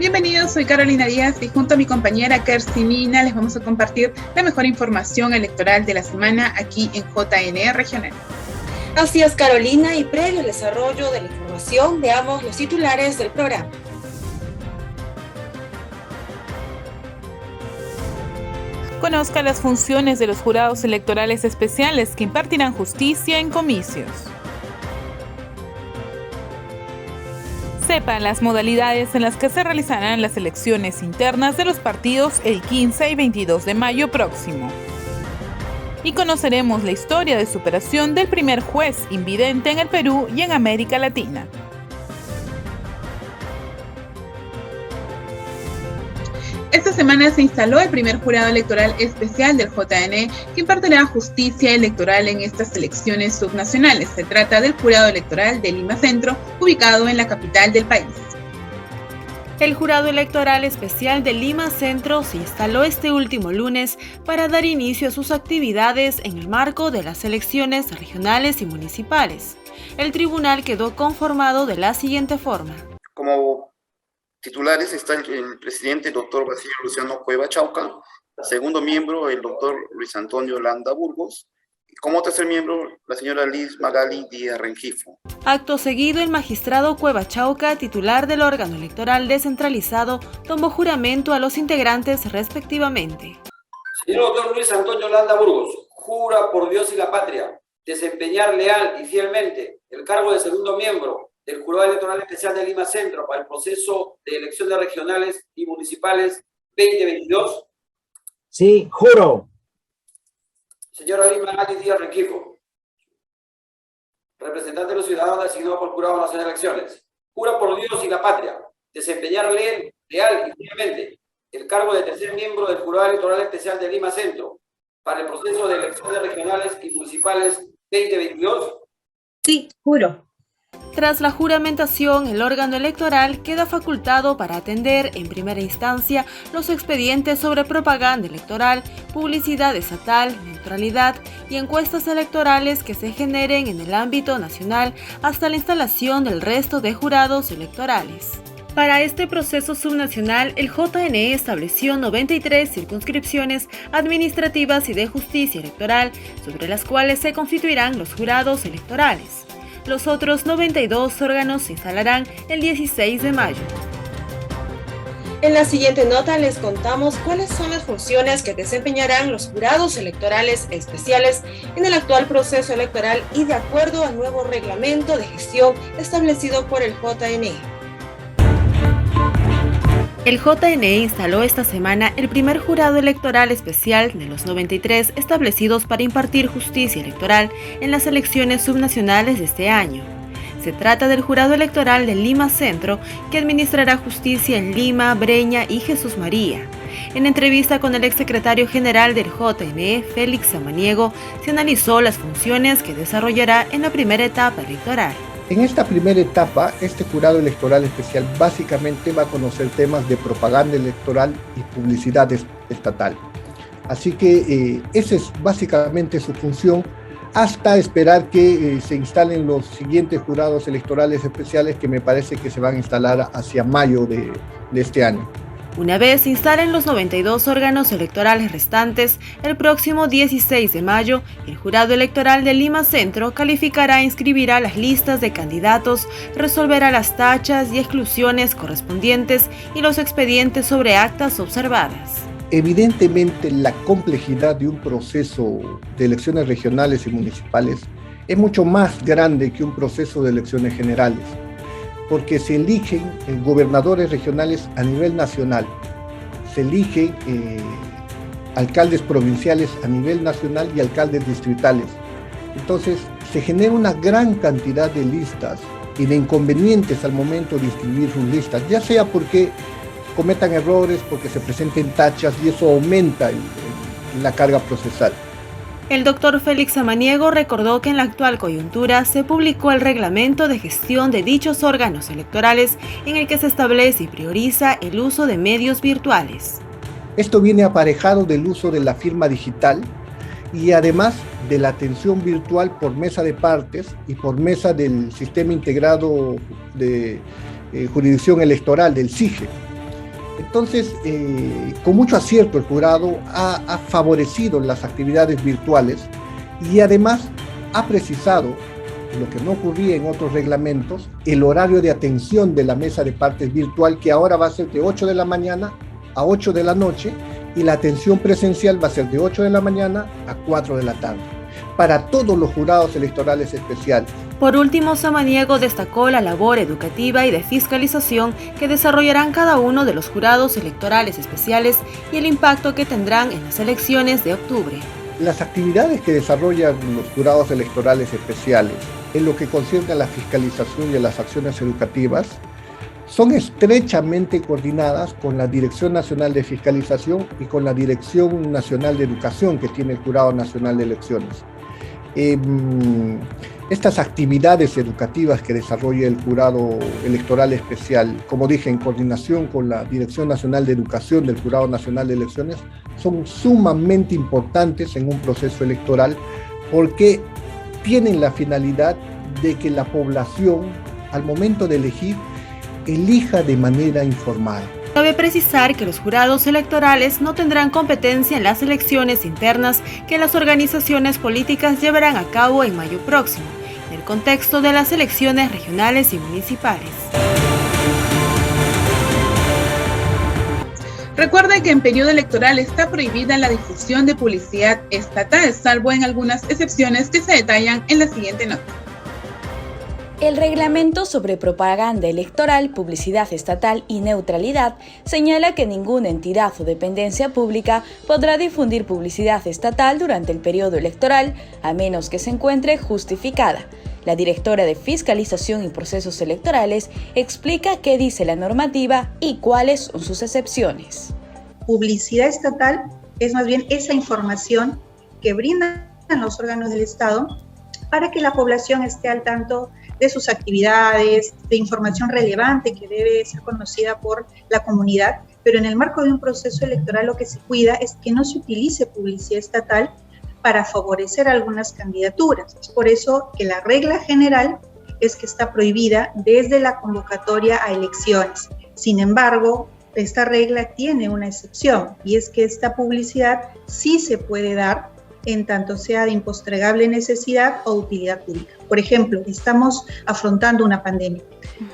Bienvenidos, soy Carolina Díaz y junto a mi compañera Kersi Mina les vamos a compartir la mejor información electoral de la semana aquí en JNE Regional. Así es, Carolina, y previo al desarrollo de la información, veamos los titulares del programa. Conozca las funciones de los jurados electorales especiales que impartirán justicia en comicios. Sepa las modalidades en las que se realizarán las elecciones internas de los partidos el 15 y 22 de mayo próximo. Y conoceremos la historia de superación del primer juez invidente en el Perú y en América Latina. Esta semana se instaló el primer jurado electoral especial del JNE que impartirá justicia electoral en estas elecciones subnacionales. Se trata del Jurado Electoral de Lima Centro, ubicado en la capital del país. El Jurado Electoral Especial de Lima Centro se instaló este último lunes para dar inicio a sus actividades en el marco de las elecciones regionales y municipales. El tribunal quedó conformado de la siguiente forma. Como titulares están el presidente, el doctor Basilio Luciano Cueva Chauca, segundo miembro, el doctor Luis Antonio Landa Burgos, y como tercer miembro, la señora Liz Magali Díaz Rengifo. Acto seguido, el magistrado Cueva Chauca, titular del órgano electoral descentralizado, tomó juramento a los integrantes respectivamente. Señor doctor Luis Antonio Landa Burgos, jura por Dios y la patria desempeñar leal y fielmente el cargo de segundo miembro del Jurado Electoral Especial de Lima Centro para el proceso de elecciones regionales y municipales 2022. Sí, juro. Señora Liz Magali Díaz Rengifo, representante de los ciudadanos asignado por el Jurado Nacional de Elecciones, jura por Dios y la patria desempeñar leal y fielmente el cargo de tercer miembro del Jurado Electoral Especial de Lima Centro para el proceso de elecciones regionales y municipales 2022. Sí, juro. Tras la juramentación, el órgano electoral queda facultado para atender en primera instancia los expedientes sobre propaganda electoral, publicidad estatal, neutralidad y encuestas electorales que se generen en el ámbito nacional hasta la instalación del resto de jurados electorales. Para este proceso subnacional, el JNE estableció 93 circunscripciones administrativas y de justicia electoral, sobre las cuales se constituirán los jurados electorales. Los otros 92 órganos se instalarán el 16 de mayo. En la siguiente nota les contamos cuáles son las funciones que desempeñarán los jurados electorales especiales en el actual proceso electoral y de acuerdo al nuevo reglamento de gestión establecido por el JNE. El JNE instaló esta semana el primer jurado electoral especial de los 93 establecidos para impartir justicia electoral en las elecciones subnacionales de este año. Se trata del Jurado Electoral de Lima Centro, que administrará justicia en Lima, Breña y Jesús María. En entrevista con el exsecretario general del JNE, Félix Samaniego, se analizó las funciones que desarrollará en la primera etapa electoral. En esta primera etapa, este jurado electoral especial básicamente va a conocer temas de propaganda electoral y publicidad estatal. Así que esa es básicamente su función hasta esperar que se instalen los siguientes jurados electorales especiales que me parece que se van a instalar hacia mayo de este año. Una vez se instalen los 92 órganos electorales restantes, el próximo 16 de mayo, el Jurado Electoral de Lima Centro calificará e inscribirá las listas de candidatos, resolverá las tachas y exclusiones correspondientes y los expedientes sobre actas observadas. Evidentemente, la complejidad de un proceso de elecciones regionales y municipales es mucho más grande que un proceso de elecciones generales, porque se eligen gobernadores regionales a nivel nacional, se eligen alcaldes provinciales a nivel nacional y alcaldes distritales. Entonces, se genera una gran cantidad de listas y de inconvenientes al momento de inscribir sus listas, ya sea porque cometan errores, porque se presenten tachas y eso aumenta la carga procesal. El doctor Félix Samaniego recordó que en la actual coyuntura se publicó el reglamento de gestión de dichos órganos electorales en el que se establece y prioriza el uso de medios virtuales. Esto viene aparejado del uso de la firma digital y además de la atención virtual por mesa de partes y por mesa del Sistema Integrado de Jurisdicción Electoral, del SIGE. Entonces, con mucho acierto el jurado ha favorecido las actividades virtuales y además ha precisado, lo que no ocurría en otros reglamentos, el horario de atención de la mesa de partes virtual, que ahora va a ser de 8 de la mañana a 8 de la noche, y la atención presencial va a ser de 8 de la mañana a 4 de la tarde, para todos los jurados electorales especiales. Por último, Samaniego destacó la labor educativa y de fiscalización que desarrollarán cada uno de los jurados electorales especiales y el impacto que tendrán en las elecciones de octubre. Las actividades que desarrollan los jurados electorales especiales en lo que concierne a la fiscalización y a las acciones educativas son estrechamente coordinadas con la Dirección Nacional de Fiscalización y con la Dirección Nacional de Educación que tiene el Jurado Nacional de Elecciones. Estas actividades educativas que desarrolla el Jurado Electoral Especial, como dije, en coordinación con la Dirección Nacional de Educación del Jurado Nacional de Elecciones, son sumamente importantes en un proceso electoral porque tienen la finalidad de que la población, al momento de elegir, elija de manera informada. Cabe precisar que los jurados electorales no tendrán competencia en las elecciones internas que las organizaciones políticas llevarán a cabo en mayo próximo, en el contexto de las elecciones regionales y municipales. Recuerde que en periodo electoral está prohibida la difusión de publicidad estatal, salvo en algunas excepciones que se detallan en la siguiente nota. El Reglamento sobre Propaganda Electoral, Publicidad Estatal y Neutralidad señala que ninguna entidad o dependencia pública podrá difundir publicidad estatal durante el periodo electoral, a menos que se encuentre justificada. La directora de Fiscalización y Procesos Electorales explica qué dice la normativa y cuáles son sus excepciones. Publicidad estatal es más bien esa información que brindan los órganos del Estado para que la población esté al tanto de sus actividades, de información relevante que debe ser conocida por la comunidad, pero en el marco de un proceso electoral lo que se cuida es que no se utilice publicidad estatal para favorecer algunas candidaturas. Es por eso que la regla general es que está prohibida desde la convocatoria a elecciones. Sin embargo, esta regla tiene una excepción y es que esta publicidad sí se puede dar en tanto sea de impostregable necesidad o utilidad pública. Por ejemplo, estamos afrontando una pandemia.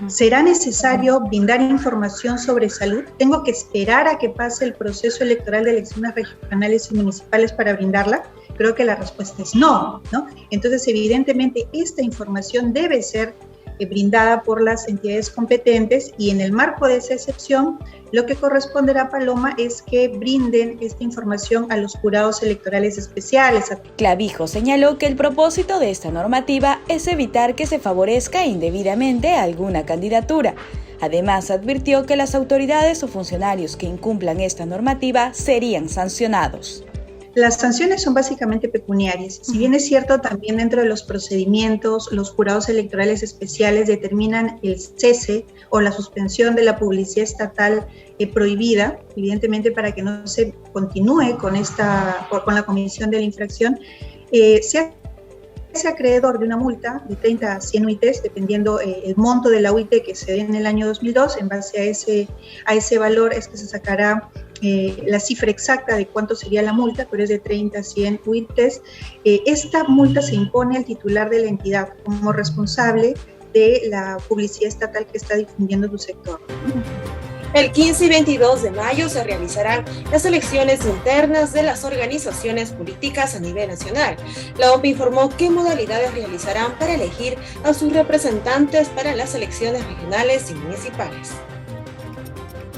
¿Será necesario brindar información sobre salud? ¿Tengo que esperar a que pase el proceso electoral de elecciones regionales y municipales para brindarla? Creo que la respuesta es no, ¿no? Entonces, evidentemente, esta información debe ser brindada por las entidades competentes y en el marco de esa excepción, lo que corresponderá a Paloma es que brinden esta información a los jurados electorales especiales. Clavijo señaló que el propósito de esta normativa es evitar que se favorezca indebidamente a alguna candidatura. Además, advirtió que las autoridades o funcionarios que incumplan esta normativa serían sancionados. Las sanciones son básicamente pecuniarias. Si bien es cierto, también dentro de los procedimientos, los jurados electorales especiales determinan el cese o la suspensión de la publicidad estatal prohibida, evidentemente para que no se continúe con la comisión de la infracción. Se hace acreedor de una multa de 30 a 100 UITs, dependiendo el monto de la UIT que se dé en el año 2002. En base a ese valor es que se sacará la cifra exacta de cuánto sería la multa, pero es de 30 a 100 UITs. Esta multa se impone al titular de la entidad como responsable de la publicidad estatal que está difundiendo tu sector. El 15 y 22 de mayo se realizarán las elecciones internas de las organizaciones políticas a nivel nacional. La OMP informó qué modalidades realizarán para elegir a sus representantes para las elecciones regionales y municipales.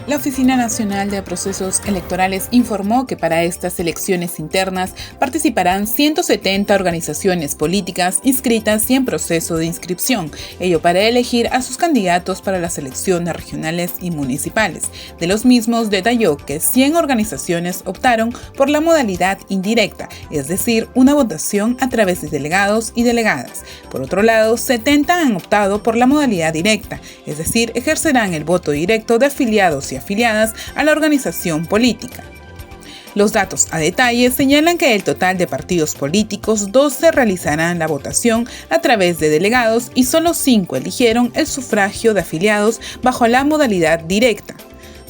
La Oficina Nacional de Procesos Electorales informó que para estas elecciones internas participarán 170 organizaciones políticas inscritas y en proceso de inscripción, ello para elegir a sus candidatos para las elecciones regionales y municipales. De los mismos detalló que 100 organizaciones optaron por la modalidad indirecta, es decir, una votación a través de delegados y delegadas. Por otro lado, 70 han optado por la modalidad directa, es decir, ejercerán el voto directo de afiliados y afiliadas a la organización política. Los datos a detalle señalan que del total de partidos políticos, 12 realizarán la votación a través de delegados y solo 5 eligieron el sufragio de afiliados bajo la modalidad directa.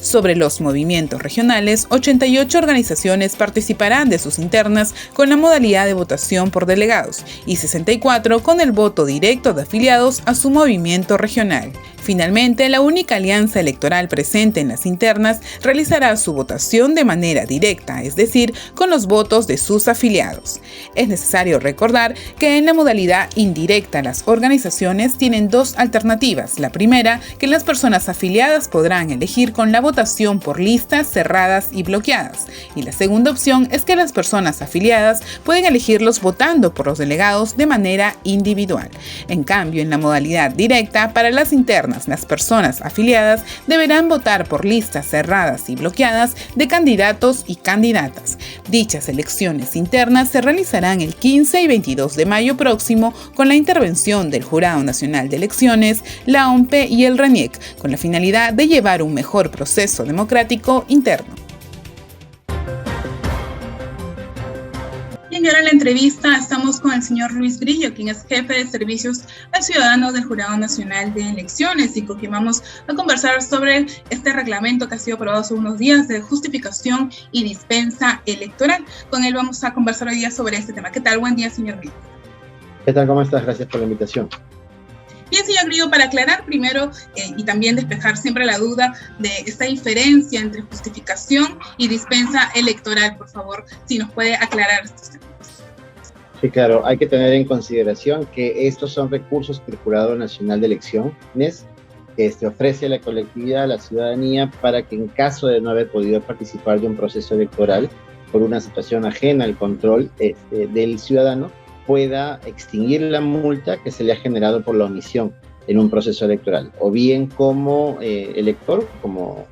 Sobre los movimientos regionales, 88 organizaciones participarán de sus internas con la modalidad de votación por delegados y 64 con el voto directo de afiliados a su movimiento regional. Finalmente, la única alianza electoral presente en las internas realizará su votación de manera directa, es decir, con los votos de sus afiliados. Es necesario recordar que en la modalidad indirecta las organizaciones tienen dos alternativas. La primera, que las personas afiliadas podrán elegir con la votación por listas cerradas y bloqueadas. Y la segunda opción es que las personas afiliadas pueden elegirlos votando por los delegados de manera individual. En cambio, en la modalidad directa, para las internas, las personas afiliadas deberán votar por listas cerradas y bloqueadas de candidatos y candidatas. Dichas elecciones internas se realizarán el 15 y 22 de mayo próximo con la intervención del Jurado Nacional de Elecciones, la OMPE y el RENIEC, con la finalidad de llevar un mejor proceso democrático interno. Y ahora en la entrevista estamos con el señor Luis Grillo, quien es jefe de servicios al ciudadano del Jurado Nacional de Elecciones, y con quien vamos a conversar sobre este reglamento que ha sido aprobado hace unos días de justificación y dispensa electoral. Con él vamos a conversar hoy día sobre este tema. ¿Qué tal? Buen día, señor Grillo. ¿Qué tal? ¿Cómo estás? Gracias por la invitación. Bien, señor Grillo, para aclarar primero y también despejar siempre la duda de esta diferencia entre justificación y dispensa electoral, por favor, si nos puede aclarar estos temas. Sí, claro, hay que tener en consideración que estos son recursos que el Jurado Nacional de Elecciones ofrece a la colectividad, a la ciudadanía, para que en caso de no haber podido participar de un proceso electoral por una situación ajena al control del ciudadano, pueda extinguir la multa que se le ha generado por la omisión en un proceso electoral, o bien como elector, como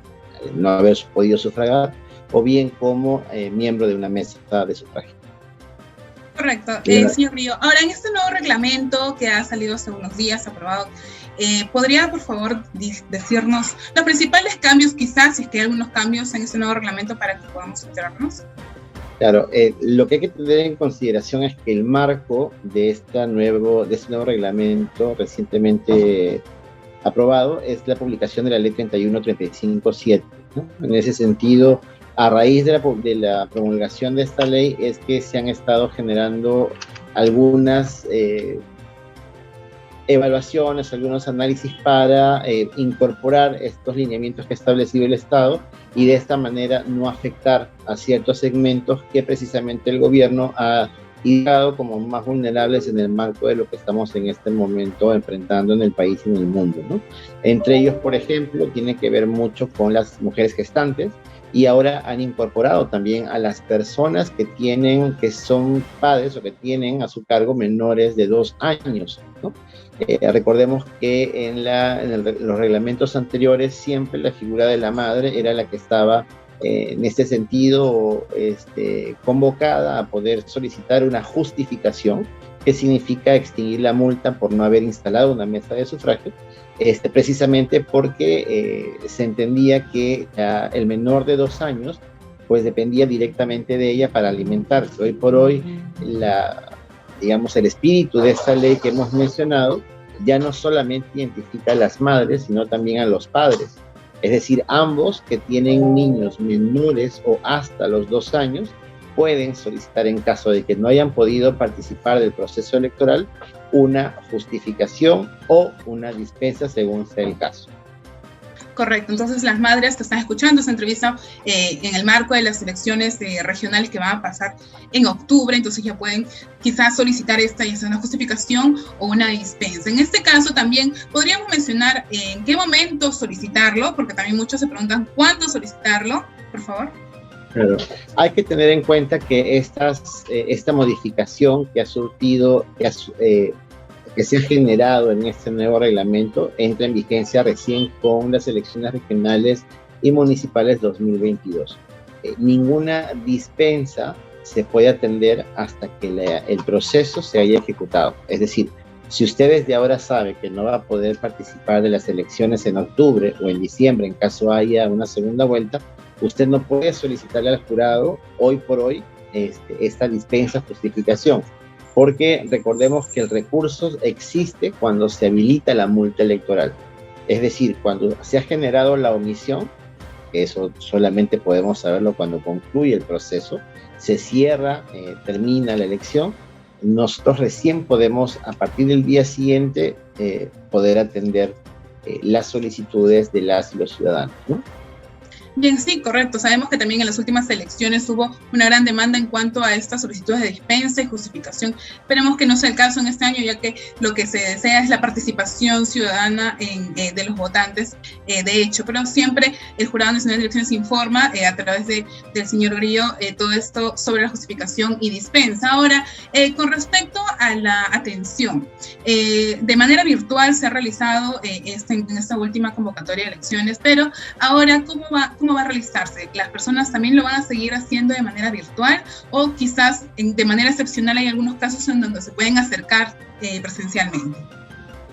no haber podido sufragar, o bien como miembro de una mesa de sufragio. Correcto, señor Grillo. Ahora, en este nuevo reglamento que ha salido hace unos días, aprobado, ¿podría, por favor, decirnos los principales cambios, quizás, si es que hay algunos cambios en este nuevo reglamento para que podamos enterarnos? Claro, lo que hay que tener en consideración es que el marco de este nuevo reglamento recientemente aprobado es la publicación de la Ley 31357, ¿no? En ese sentido, a raíz de la promulgación de esta ley es que se han estado generando algunas evaluaciones, algunos análisis para incorporar estos lineamientos que ha establecido el Estado y de esta manera no afectar a ciertos segmentos que precisamente el gobierno ha indicado como más vulnerables en el marco de lo que estamos en este momento enfrentando en el país y en el mundo, ¿no? Entre ellos, por ejemplo, tiene que ver mucho con las mujeres gestantes, y ahora han incorporado también a las personas que son padres o que tienen a su cargo menores de 2 años, ¿no? Recordemos que en los reglamentos anteriores siempre la figura de la madre era la que estaba en este sentido convocada a poder solicitar una justificación, que significa extinguir la multa por no haber instalado una mesa de sufragio, precisamente porque se entendía que el menor de 2 años pues dependía directamente de ella para alimentarse. Hoy por hoy el espíritu de esta ley que hemos mencionado ya no solamente identifica a las madres, sino también a los padres. Es decir, ambos que tienen niños menores o hasta los 2 años pueden solicitar, en caso de que no hayan podido participar del proceso electoral, una justificación o una dispensa según sea el caso. Correcto, entonces las madres que están escuchando esta entrevista en el marco de las elecciones regionales que van a pasar en octubre, entonces ya pueden quizás solicitar esta y hacer una justificación o una dispensa. En este caso también podríamos mencionar en qué momento solicitarlo, porque también muchos se preguntan cuándo solicitarlo, por favor. Claro. Hay que tener en cuenta que esta modificación que se ha generado en este nuevo reglamento entra en vigencia recién con las elecciones regionales y municipales 2022. Ninguna dispensa se puede atender hasta que el proceso se haya ejecutado. Es decir, si usted desde ahora sabe que no va a poder participar de las elecciones en octubre o en diciembre, en caso haya una segunda vuelta, usted no puede solicitarle al jurado hoy por hoy esta dispensa justificación, porque recordemos que el recurso existe cuando se habilita la multa electoral. Es decir, cuando se ha generado la omisión, eso solamente podemos saberlo cuando concluye el proceso, se cierra, termina la elección, nosotros recién podemos, a partir del día siguiente, poder atender las solicitudes de las y los ciudadanos, ¿no? Bien, sí, correcto. Sabemos que también en las últimas elecciones hubo una gran demanda en cuanto a estas solicitudes de dispensa y justificación. Esperemos que no sea el caso en este año, ya que lo que se desea es la participación ciudadana de los votantes, de hecho. Pero siempre el Jurado Nacional de Elecciones informa a través del señor Grillo todo esto sobre la justificación y dispensa. Ahora, con respecto a la atención, de manera virtual se ha realizado en esta última convocatoria de elecciones, pero ahora, ¿cómo va a realizarse? ¿Las personas también lo van a seguir haciendo de manera virtual o quizás de manera excepcional hay algunos casos en donde se pueden acercar presencialmente?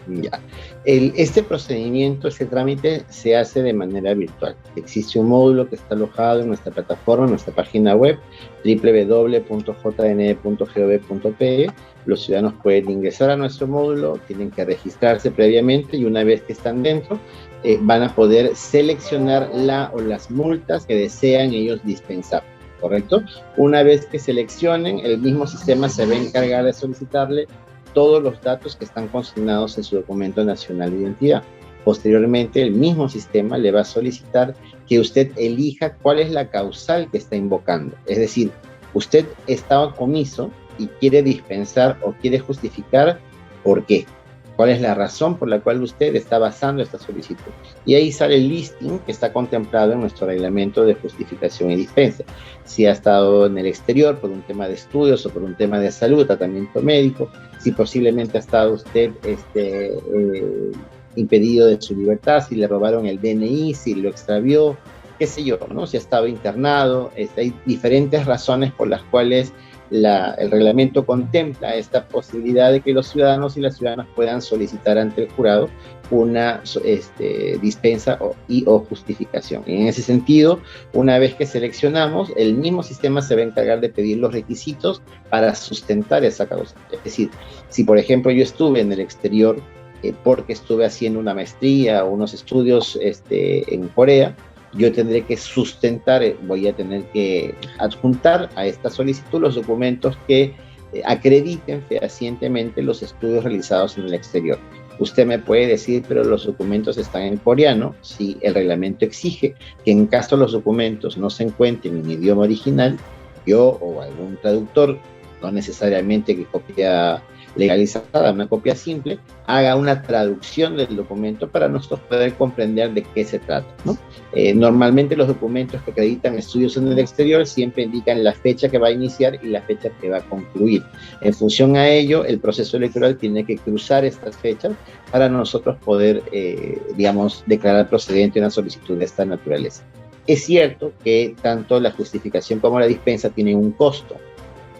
Ya. Este procedimiento, este trámite se hace de manera virtual. Existe un módulo que está alojado en nuestra plataforma, en nuestra página web www.jne.gov.pe. Los ciudadanos pueden ingresar a nuestro módulo, tienen que registrarse previamente y una vez que están dentro van a poder seleccionar la o las multas que desean ellos dispensar, ¿correcto? Una vez que seleccionen, el mismo sistema se va a encargar de solicitarle todos los datos que están consignados en su documento nacional de identidad. Posteriormente, el mismo sistema le va a solicitar que usted elija cuál es la causal que está invocando. Es decir, usted está comiso y quiere dispensar o quiere justificar por qué. ¿Cuál es la razón por la cual usted está basando esta solicitud? Y ahí sale el listing que está contemplado en nuestro reglamento de justificación y dispensa. Si ha estado en el exterior por un tema de estudios o por un tema de salud, tratamiento médico, si posiblemente ha estado usted impedido de su libertad, si le robaron el DNI, si lo extravió, qué sé yo, ¿no? Si ha estado internado, hay diferentes razones por las cuales el reglamento contempla esta posibilidad de que los ciudadanos y las ciudadanas puedan solicitar ante el jurado una dispensa o justificación. En ese sentido, una vez que seleccionamos, el mismo sistema se va a encargar de pedir los requisitos para sustentar esa causa. Es decir, si por ejemplo yo estuve en el exterior porque estuve haciendo una maestría o unos estudios en Corea, yo tendré que sustentar, voy a tener que adjuntar a esta solicitud los documentos que acrediten fehacientemente los estudios realizados en el exterior. Usted me puede decir, pero los documentos están en coreano. Sí, el reglamento exige que en caso los documentos no se encuentren en idioma original, yo o algún traductor, no necesariamente que copia legalizada, una copia simple, haga una traducción del documento para nosotros poder comprender de qué se trata, ¿no? Normalmente los documentos que acreditan estudios en el exterior siempre indican la fecha que va a iniciar y la fecha que va a concluir. En función a ello, el proceso electoral tiene que cruzar estas fechas para nosotros poder, declarar procedente una solicitud de esta naturaleza. Es cierto que tanto la justificación como la dispensa tienen un costo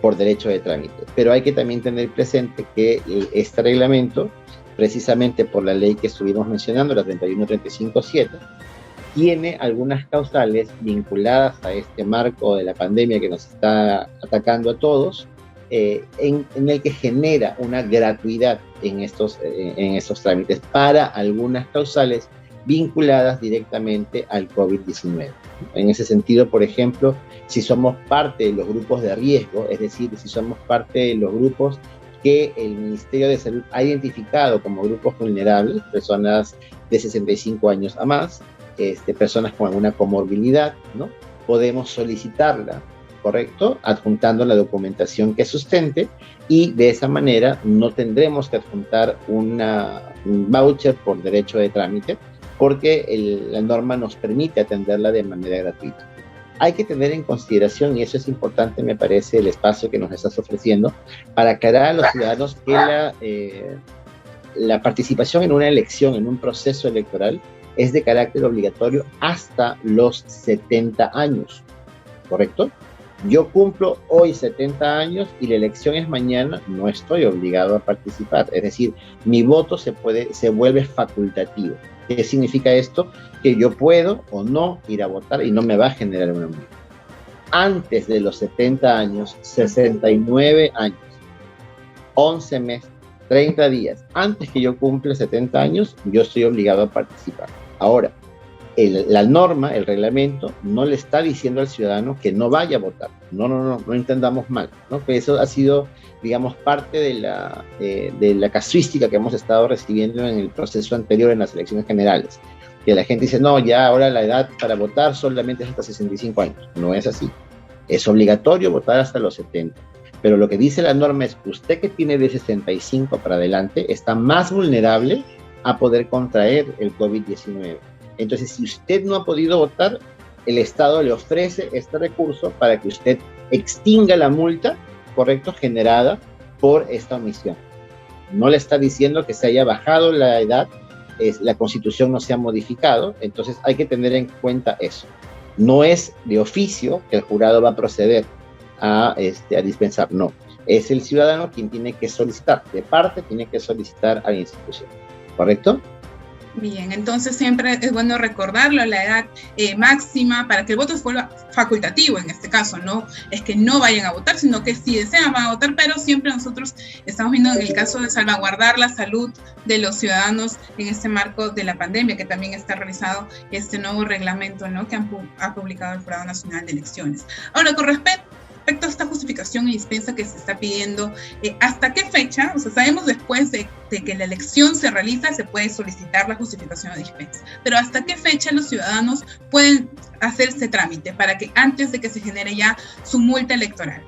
por derecho de trámite, pero hay que también tener presente que este reglamento, precisamente por la ley que estuvimos mencionando, la 31357, tiene algunas causales vinculadas a este marco de la pandemia que nos está atacando a todos, en el que genera una gratuidad en estos trámites para algunas causales vinculadas directamente al COVID-19. En ese sentido, por ejemplo, si somos parte de los grupos de riesgo, es decir, si somos parte de los grupos que el Ministerio de Salud ha identificado como grupos vulnerables, personas de 65 años a más, personas con alguna comorbilidad, ¿no? Podemos solicitarla, ¿correcto? Adjuntando la documentación que sustente y de esa manera no tendremos que adjuntar un voucher por derecho de trámite porque la norma nos permite atenderla de manera gratuita. Hay que tener en consideración, y eso es importante, me parece, el espacio que nos estás ofreciendo, para aclarar a los ciudadanos que la participación en una elección, en un proceso electoral, es de carácter obligatorio hasta los 70 años, ¿correcto? Yo cumplo hoy 70 años y la elección es mañana, no estoy obligado a participar. Es decir, mi voto se vuelve facultativo. ¿Qué significa esto? Que yo puedo o no ir a votar y no me va a generar una multa. Antes de los 70 años, 69 años, 11 meses, 30 días, antes que yo cumpla 70 años, yo estoy obligado a participar. Ahora, la norma, el reglamento, no le está diciendo al ciudadano que no vaya a votar. No entendamos mal, ¿no? Que eso ha sido, digamos, parte de la casuística que hemos estado recibiendo en el proceso anterior en las elecciones generales. Que la gente dice, no, ya ahora la edad para votar solamente es hasta 65 años. No es así. Es obligatorio votar hasta los 70. Pero lo que dice la norma es que usted que tiene de 65 para adelante está más vulnerable a poder contraer el COVID-19. Entonces, si usted no ha podido votar, el Estado le ofrece este recurso para que usted extinga la multa, correcto, generada por esta omisión. No le está diciendo que se haya bajado la edad, la Constitución no se ha modificado, entonces hay que tener en cuenta eso. No es de oficio que el jurado va a proceder a dispensar, no. Es el ciudadano quien tiene que solicitar, de parte tiene que solicitar a la institución, ¿correcto? Bien, entonces siempre es bueno recordarlo, la edad máxima para que el voto vuelva facultativo en este caso, no es que no vayan a votar, sino que si desean van a votar, pero siempre nosotros estamos viendo en el caso de salvaguardar la salud de los ciudadanos en este marco de la pandemia, que también está realizado este nuevo reglamento, ¿no?, que ha publicado el Jurado Nacional de Elecciones. Ahora, con respecto a esta justificación y dispensa que se está pidiendo, ¿hasta qué fecha? O sea, sabemos después de que la elección se realiza, se puede solicitar la justificación de dispensa, pero ¿hasta qué fecha los ciudadanos pueden hacer este trámite para que antes de que se genere ya su multa electoral?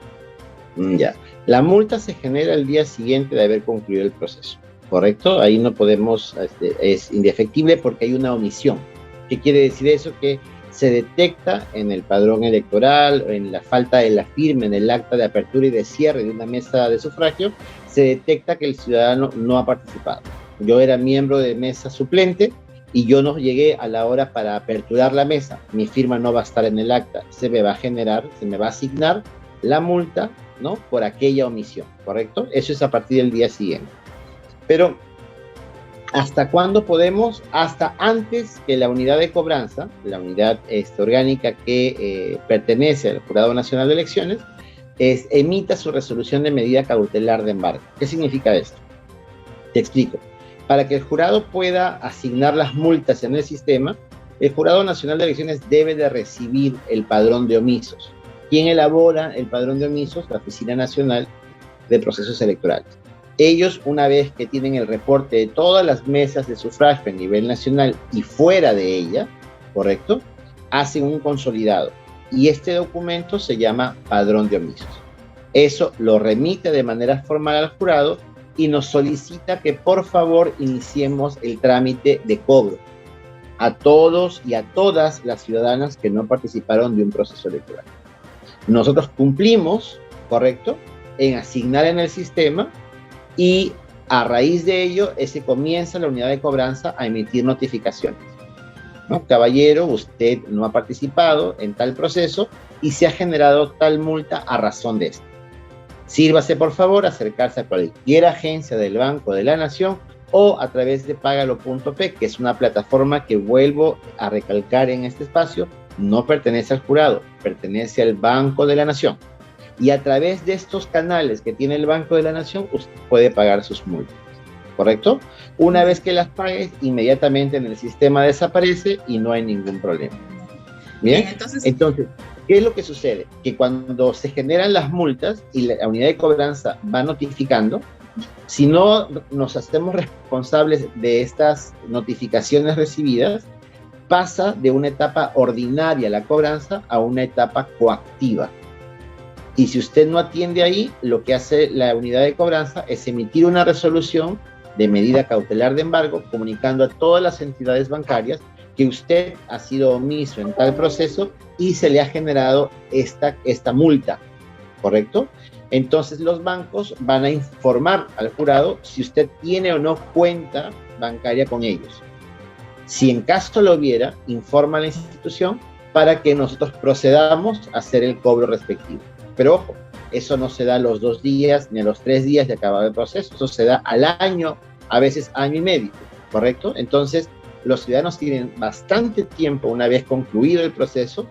Ya, la multa se genera el día siguiente de haber concluido el proceso, ¿correcto? Ahí no podemos, es indefectible porque hay una omisión. ¿Qué quiere decir eso? Que se detecta en el padrón electoral, en la falta de la firma, en el acta de apertura y de cierre de una mesa de sufragio, se detecta que el ciudadano no ha participado. Yo era miembro de mesa suplente y yo no llegué a la hora para aperturar la mesa. Mi firma no va a estar en el acta. Se me va a asignar la multa, ¿no?, por aquella omisión, ¿correcto? Eso es a partir del día siguiente. Pero ¿hasta cuándo podemos? Hasta antes que la unidad de cobranza, la unidad orgánica que pertenece al Jurado Nacional de Elecciones, emita su resolución de medida cautelar de embargo. ¿Qué significa esto? Te explico. Para que el jurado pueda asignar las multas en el sistema, el Jurado Nacional de Elecciones debe de recibir el padrón de omisos. ¿Quién elabora el padrón de omisos? La Oficina Nacional de Procesos Electorales. Ellos, una vez que tienen el reporte de todas las mesas de sufragio a nivel nacional y fuera de ella, ¿correcto?, hacen un consolidado. Y este documento se llama padrón de omisos. Eso lo remite de manera formal al jurado y nos solicita que por favor iniciemos el trámite de cobro a todos y a todas las ciudadanas que no participaron de un proceso electoral. Nosotros cumplimos, ¿correcto?, en asignar en el sistema. Y a raíz de ello, comienza la unidad de cobranza a emitir notificaciones, ¿no? Caballero, usted no ha participado en tal proceso y se ha generado tal multa a razón de esto. Sírvase, por favor, acercarse a cualquier agencia del Banco de la Nación o a través de Págalo.p, que es una plataforma que, vuelvo a recalcar en este espacio, no pertenece al jurado, pertenece al Banco de la Nación. Y a través de estos canales que tiene el Banco de la Nación, usted puede pagar sus multas, ¿correcto? Una vez que las pagues, inmediatamente en el sistema desaparece y no hay ningún problema. ¿Bien? Entonces, ¿qué es lo que sucede? Que cuando se generan las multas y la unidad de cobranza va notificando, si no nos hacemos responsables de estas notificaciones recibidas, pasa de una etapa ordinaria la cobranza a una etapa coactiva. Y si usted no atiende ahí, lo que hace la unidad de cobranza es emitir una resolución de medida cautelar de embargo, comunicando a todas las entidades bancarias que usted ha sido omiso en tal proceso y se le ha generado esta multa, ¿correcto? Entonces los bancos van a informar al jurado si usted tiene o no cuenta bancaria con ellos. Si en caso lo hubiera, informa a la institución para que nosotros procedamos a hacer el cobro respectivo. Pero ojo, eso no se da a los 2 días ni a los 3 días de acabado el proceso, eso se da al año, a veces año y medio, ¿correcto? Entonces, los ciudadanos tienen bastante tiempo, una vez concluido el proceso,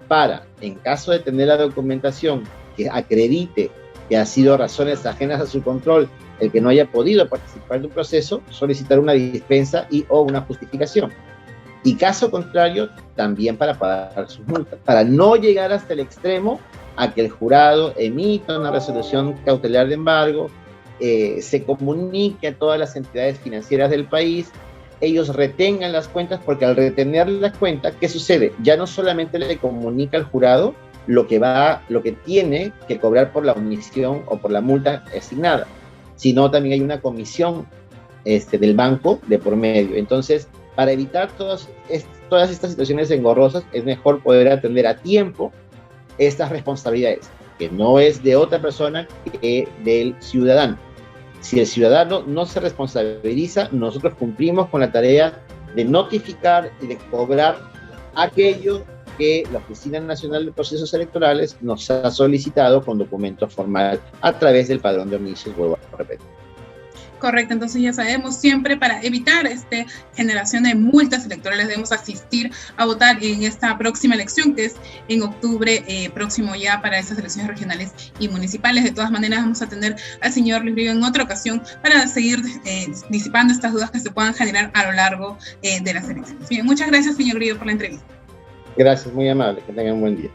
para, en caso de tener la documentación que acredite que ha sido razones ajenas a su control el que no haya podido participar de un proceso, solicitar una dispensa y o una justificación. y caso contrario, también para pagar sus multas, para no llegar hasta el extremo a que el jurado emita una resolución cautelar de embargo, se comunique a todas las entidades financieras del país, ellos retengan las cuentas, porque al retener las cuentas, ¿qué sucede? Ya no solamente le comunica al jurado lo que tiene que cobrar por la omisión o por la multa asignada, sino también hay una comisión del banco de por medio. Entonces, para evitar todas estas situaciones engorrosas, es mejor poder atender a tiempo estas responsabilidades, que no es de otra persona que del ciudadano. Si el ciudadano no se responsabiliza, nosotros cumplimos con la tarea de notificar y de cobrar aquello que la Oficina Nacional de Procesos Electorales nos ha solicitado con documento formal a través del padrón de omisios, vuelvo a repetir. Correcto, entonces ya sabemos, siempre para evitar generación de multas electorales debemos asistir a votar en esta próxima elección, que es en octubre próximo ya para esas elecciones regionales y municipales. De todas maneras, vamos a atender al señor Luis Grillo en otra ocasión para seguir disipando estas dudas que se puedan generar a lo largo de las elecciones. Bien, muchas gracias, señor Grillo, por la entrevista. Gracias, muy amable, que tengan un buen día.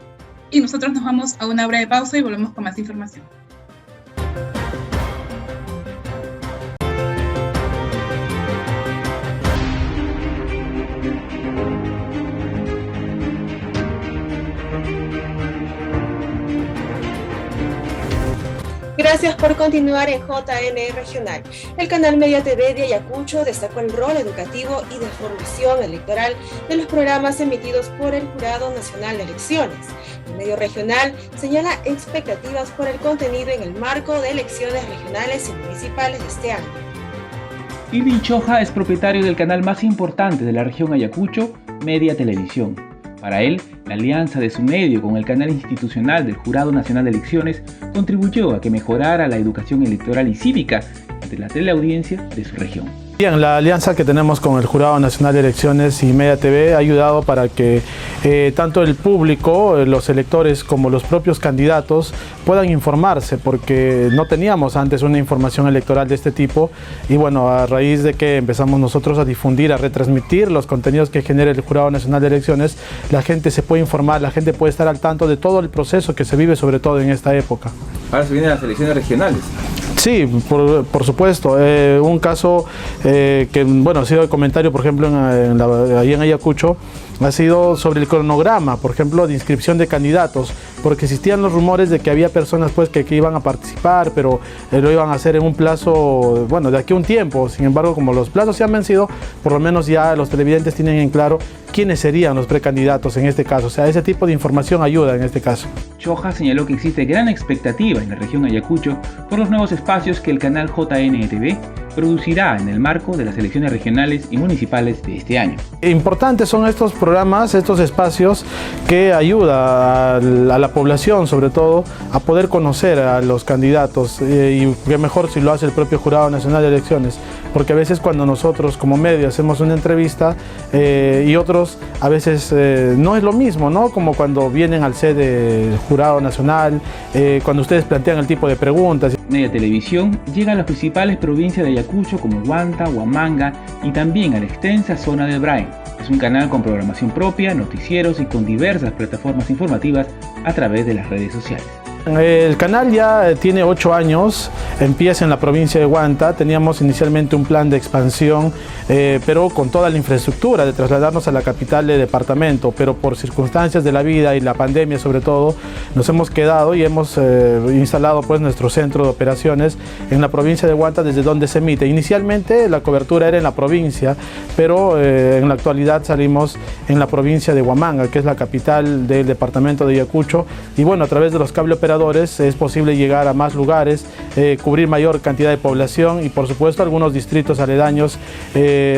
Y nosotros nos vamos a una breve pausa y volvemos con más información. Gracias por continuar en JN Regional. El canal Media TV de Ayacucho destacó el rol educativo y de formación electoral de los programas emitidos por el Jurado Nacional de Elecciones. El medio regional señala expectativas por el contenido en el marco de elecciones regionales y municipales de este año. Irving Choja es propietario del canal más importante de la región Ayacucho, Media Televisión. Para él, la alianza de su medio con el canal institucional del Jurado Nacional de Elecciones contribuyó a que mejorara la educación electoral y cívica entre la teleaudiencia de su región. Bien, la alianza que tenemos con el Jurado Nacional de Elecciones y Media TV ha ayudado para que tanto el público, los electores, como los propios candidatos puedan informarse, porque no teníamos antes una información electoral de este tipo, y bueno, a raíz de que empezamos nosotros a difundir, a retransmitir los contenidos que genera el Jurado Nacional de Elecciones, la gente se puede informar, la gente puede estar al tanto de todo el proceso que se vive, sobre todo en esta época. Ahora se vienen las elecciones regionales. Sí, por supuesto. Un caso que, bueno, ha sido el comentario, por ejemplo, ahí en Ayacucho, ha sido sobre el cronograma, por ejemplo, de inscripción de candidatos, porque existían los rumores de que había personas pues que iban a participar, pero lo iban a hacer en un plazo, bueno, de aquí a un tiempo. Sin embargo, como los plazos se han vencido, por lo menos ya los televidentes tienen en claro quiénes serían los precandidatos en este caso. O sea, ese tipo de información ayuda en este caso. Choja señaló que existe gran expectativa en la región Ayacucho por los nuevos espacios que el canal JNTV producirá en el marco de las elecciones regionales y municipales de este año. Importantes son estos programas, estos espacios que ayudan a la población, sobre todo, a poder conocer a los candidatos, y qué mejor si lo hace el propio Jurado Nacional de Elecciones, porque a veces cuando nosotros como medio hacemos una entrevista y otros a veces no es lo mismo, ¿no? Como cuando vienen al sede del Jurado Nacional, cuando ustedes plantean el tipo de preguntas. Media Televisión llega a las principales provincias de Ayacucho como Huanta, Huamanga y también a la extensa zona del Brain. Es un canal con programación propia, noticieros y con diversas plataformas informativas a través de las redes sociales. El canal ya tiene 8 años, empieza en la provincia de Huanta. Teníamos inicialmente un plan de expansión, pero con toda la infraestructura de trasladarnos a la capital del departamento, pero por circunstancias de la vida y la pandemia sobre todo, nos hemos quedado y hemos instalado pues nuestro centro de operaciones en la provincia de Huanta, desde donde se emite. Inicialmente la cobertura era en la provincia, pero en la actualidad salimos en la provincia de Huamanga, que es la capital del departamento de Ayacucho, y bueno, a través de los cable operadores es posible llegar a más lugares, cubrir mayor cantidad de población y por supuesto algunos distritos aledaños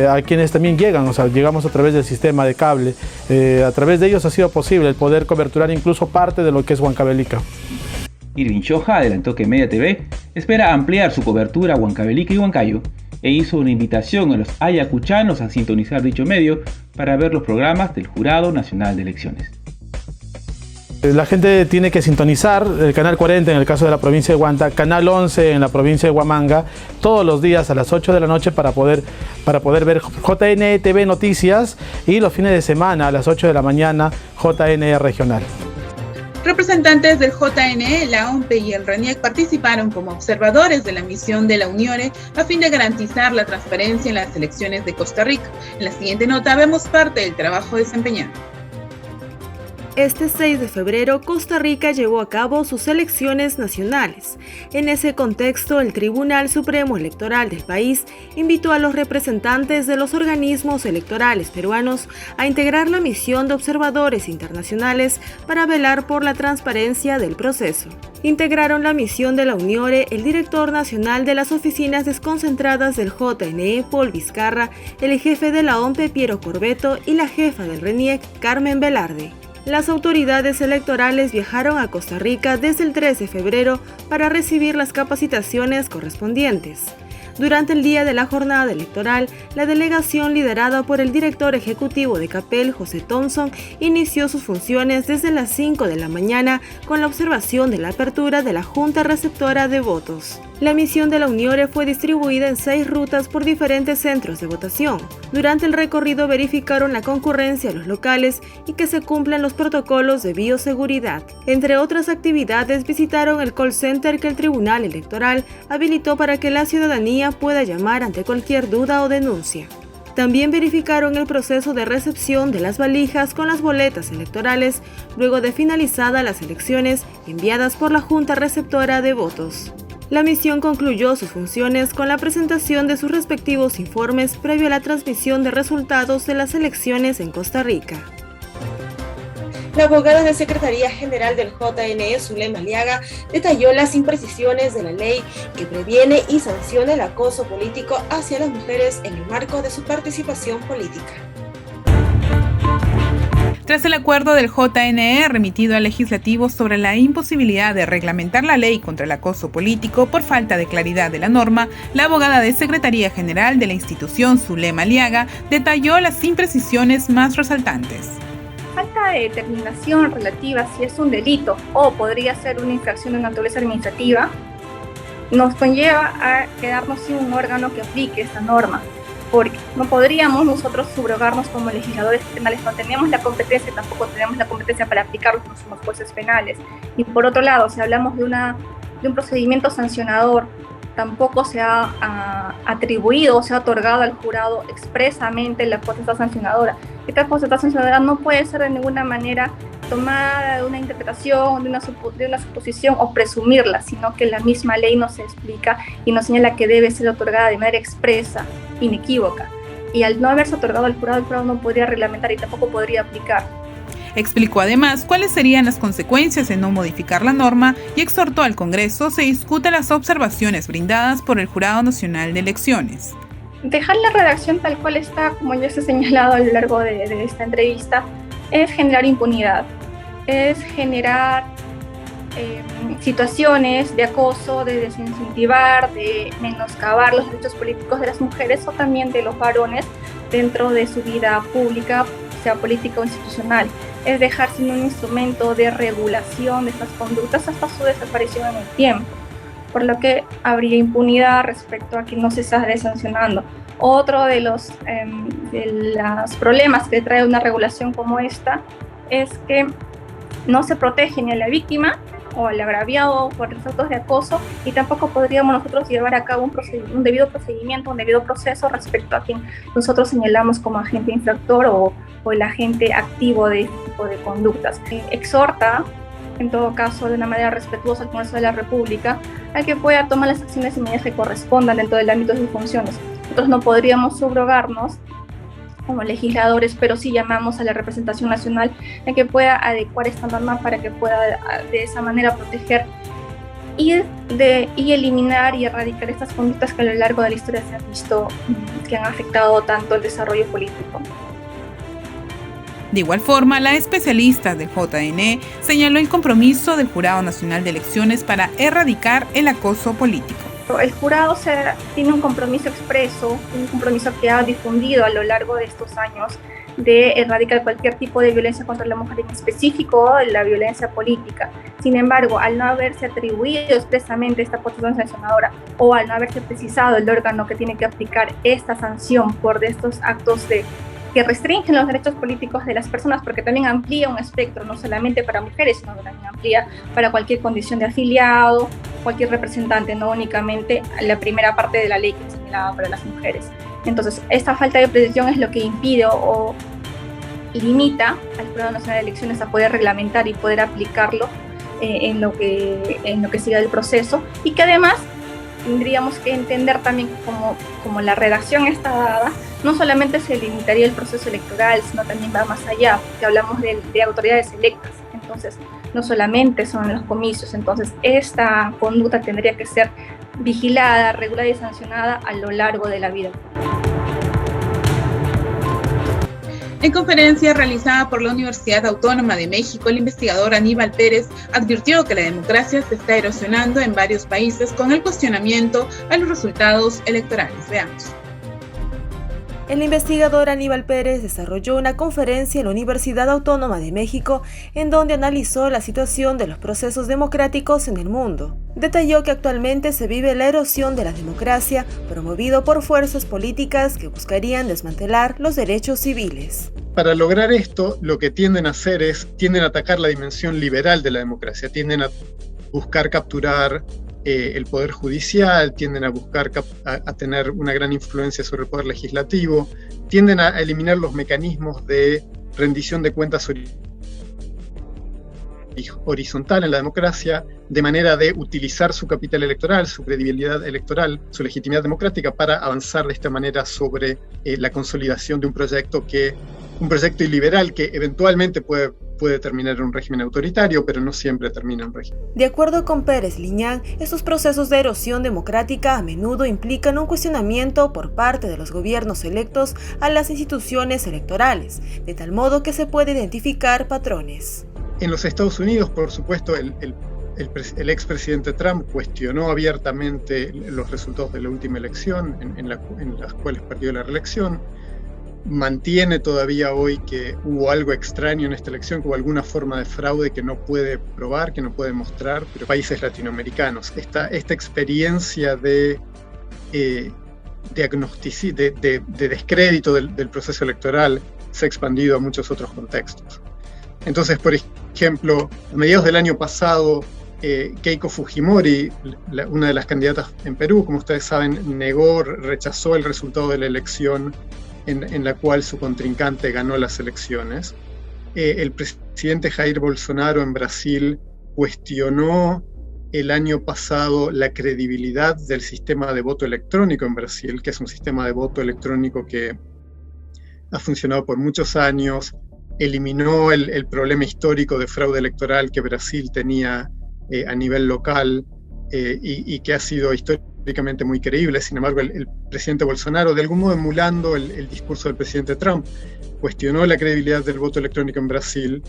a quienes también llegan, o sea, llegamos a través del sistema de cable. A través de ellos ha sido posible el poder coberturar incluso parte de lo que es Huancavelica. Irving Choja adelantó que Media TV espera ampliar su cobertura a Huancavelica y Huancayo e hizo una invitación a los ayacuchanos a sintonizar dicho medio para ver los programas del Jurado Nacional de Elecciones. La gente tiene que sintonizar el canal 40 en el caso de la provincia de Huanta, canal 11 en la provincia de Huamanga, todos los días a las 8 de la noche para poder ver JN TV Noticias, y los fines de semana a las 8 de la mañana JN Regional. Representantes del JNE, la OMPE y el RENIEC participaron como observadores de la misión de la UNIORE a fin de garantizar la transparencia en las elecciones de Costa Rica. En la siguiente nota vemos parte del trabajo desempeñado. Este 6 de febrero, Costa Rica llevó a cabo sus elecciones nacionales. En ese contexto, el Tribunal Supremo Electoral del país invitó a los representantes de los organismos electorales peruanos a integrar la misión de observadores internacionales para velar por la transparencia del proceso. Integraron la misión de la UNIORE el director nacional de las oficinas desconcentradas del JNE, Paul Vizcarra, el jefe de la OMPE, Piero Corbeto, y la jefa del RENIEC, Carmen Velarde. Las autoridades electorales viajaron a Costa Rica desde el 13 de febrero para recibir las capacitaciones correspondientes. Durante el día de la jornada electoral, la delegación liderada por el director ejecutivo de CAPEL, José Thompson, inició sus funciones desde las 5 de la mañana con la observación de la apertura de la Junta Receptora de Votos. La misión de la UNIORE fue distribuida en 6 rutas por diferentes centros de votación. Durante el recorrido verificaron la concurrencia a los locales y que se cumplan los protocolos de bioseguridad. Entre otras actividades, visitaron el call center que el Tribunal Electoral habilitó para que la ciudadanía pueda llamar ante cualquier duda o denuncia. También verificaron el proceso de recepción de las valijas con las boletas electorales luego de finalizadas las elecciones enviadas por la Junta Receptora de Votos. La misión concluyó sus funciones con la presentación de sus respectivos informes previo a la transmisión de resultados de las elecciones en Costa Rica. La abogada de Secretaría General del JNE, Zulema Aliaga, detalló las imprecisiones de la ley que previene y sanciona el acoso político hacia las mujeres en el marco de su participación política. Tras el acuerdo del JNE remitido al legislativo sobre la imposibilidad de reglamentar la ley contra el acoso político por falta de claridad de la norma, la abogada de Secretaría General de la institución, Zulema Aliaga, detalló las imprecisiones más resaltantes. Falta de determinación relativa si es un delito o podría ser una infracción de naturaleza administrativa, nos conlleva a quedarnos sin un órgano que aplique esta norma, porque no podríamos nosotros subrogarnos como legisladores penales, no tenemos la competencia, tampoco tenemos la competencia para aplicarlos, no somos jueces penales. Y por otro lado, si hablamos de un procedimiento sancionador, tampoco se ha atribuido o se ha otorgado al jurado expresamente la potestad sancionadora. Esta potestad sancionadora no puede ser de ninguna manera tomada de una interpretación, de una suposición o presumirla, sino que la misma ley nos explica y nos señala que debe ser otorgada de manera expresa, inequívoca. Y al no haberse otorgado al jurado, el jurado no podría reglamentar y tampoco podría aplicar. Explicó además cuáles serían las consecuencias de no modificar la norma y exhortó al Congreso se discutan las observaciones brindadas por el Jurado Nacional de Elecciones. Dejar la redacción tal cual está, como ya se ha señalado a lo largo de esta entrevista, es generar impunidad, es generar situaciones de acoso, de desincentivar, de menoscabar los derechos políticos de las mujeres o también de los varones dentro de su vida pública, sea política o institucional. Es dejar sin un instrumento de regulación de estas conductas hasta su desaparición en el tiempo, por lo que habría impunidad respecto a que no se esté sancionando. Otro de los problemas que trae una regulación como esta es que no se protege ni a la víctima o al agraviado por los actos de acoso, y tampoco podríamos nosotros llevar a cabo un debido procedimiento, un debido proceso respecto a quien nosotros señalamos como agente infractor o el agente activo de este tipo de conductas. Exhorta, en todo caso, de una manera respetuosa al Congreso de la República a que pueda tomar las acciones y medidas que correspondan dentro del ámbito de sus funciones. Nosotros no podríamos subrogarnos como legisladores, pero sí llamamos a la representación nacional a que pueda adecuar esta norma para que pueda de esa manera proteger y eliminar y erradicar estas conductas que a lo largo de la historia se han visto que han afectado tanto el desarrollo político. De igual forma, la especialista del JNE señaló el compromiso del Jurado Nacional de Elecciones para erradicar el acoso político. El jurado tiene un compromiso expreso, un compromiso que ha difundido a lo largo de estos años de erradicar cualquier tipo de violencia contra la mujer, en específico la violencia política. Sin embargo, al no haberse atribuido expresamente esta posición sancionadora o al no haberse precisado el órgano que tiene que aplicar esta sanción por estos actos que restringen los derechos políticos de las personas, porque también amplía un espectro, no solamente para mujeres, sino también amplía para cualquier condición de afiliado, cualquier representante, no únicamente la primera parte de la ley que es señalada para las mujeres. Entonces, esta falta de precisión es lo que impide o limita al Jurado Nacional de Elecciones a poder reglamentar y poder aplicarlo en lo que siga el proceso, y que además tendríamos que entender también como la redacción está dada, no solamente se limitaría el proceso electoral, sino también va más allá, porque hablamos de autoridades electas, entonces no solamente son los comicios, entonces esta conducta tendría que ser vigilada, regulada y sancionada a lo largo de la vida. En conferencia realizada por la Universidad Autónoma de México, el investigador Aníbal Pérez advirtió que la democracia se está erosionando en varios países con el cuestionamiento a los resultados electorales. Veamos. El investigador Aníbal Pérez desarrolló una conferencia en la Universidad Autónoma de México en donde analizó la situación de los procesos democráticos en el mundo. Detalló que actualmente se vive la erosión de la democracia promovido por fuerzas políticas que buscarían desmantelar los derechos civiles. Para lograr esto, lo que tienden a hacer tienden a atacar la dimensión liberal de la democracia, tienden a buscar capturar el poder judicial, tienden a buscar a tener una gran influencia sobre el poder legislativo, tienden a eliminar los mecanismos de rendición de cuentas horizontal en la democracia, de manera de utilizar su capital electoral, su credibilidad electoral, su legitimidad democrática para avanzar de esta manera sobre la consolidación de un proyecto iliberal que eventualmente puede terminar en un régimen autoritario, pero no siempre termina en un régimen. De acuerdo con Pérez Liñán, estos procesos de erosión democrática a menudo implican un cuestionamiento por parte de los gobiernos electos a las instituciones electorales, de tal modo que se puede identificar patrones. En los Estados Unidos, por supuesto, el expresidente Trump cuestionó abiertamente los resultados de la última elección, en las cuales perdió la reelección. Mantiene todavía hoy que hubo algo extraño en esta elección, que hubo alguna forma de fraude que no puede probar, que no puede mostrar, pero países latinoamericanos. Esta experiencia de descrédito del proceso electoral se ha expandido a muchos otros contextos. Entonces, por ejemplo, a mediados del año pasado, Keiko Fujimori, una de las candidatas en Perú, como ustedes saben, rechazó el resultado de la elección en la cual su contrincante ganó las elecciones. El presidente Jair Bolsonaro en Brasil cuestionó el año pasado la credibilidad del sistema de voto electrónico en Brasil, que es un sistema de voto electrónico que ha funcionado por muchos años, eliminó el problema histórico de fraude electoral que Brasil tenía a nivel local y que ha sido históricamente muy creíble. Sin embargo, el presidente Bolsonaro, de algún modo emulando el discurso del presidente Trump, cuestionó la credibilidad del voto electrónico en Brasil.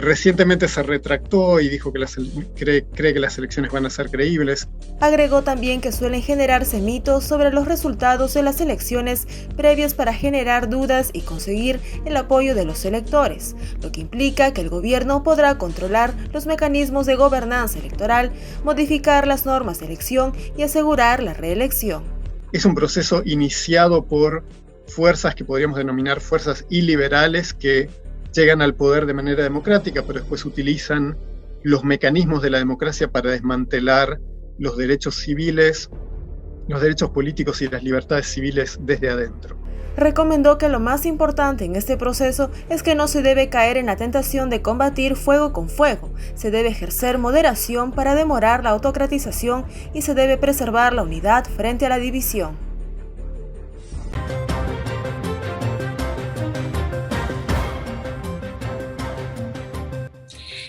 Recientemente se retractó y dijo que cree que las elecciones van a ser creíbles. Agregó también que suelen generarse mitos sobre los resultados de las elecciones previos para generar dudas y conseguir el apoyo de los electores, lo que implica que el gobierno podrá controlar los mecanismos de gobernanza electoral, modificar las normas de elección y asegurar la reelección. Es un proceso iniciado por fuerzas que podríamos denominar fuerzas iliberales que llegan al poder de manera democrática, pero después utilizan los mecanismos de la democracia para desmantelar los derechos civiles, los derechos políticos y las libertades civiles desde adentro. Recomendó que lo más importante en este proceso es que no se debe caer en la tentación de combatir fuego con fuego, se debe ejercer moderación para demorar la autocratización y se debe preservar la unidad frente a la división.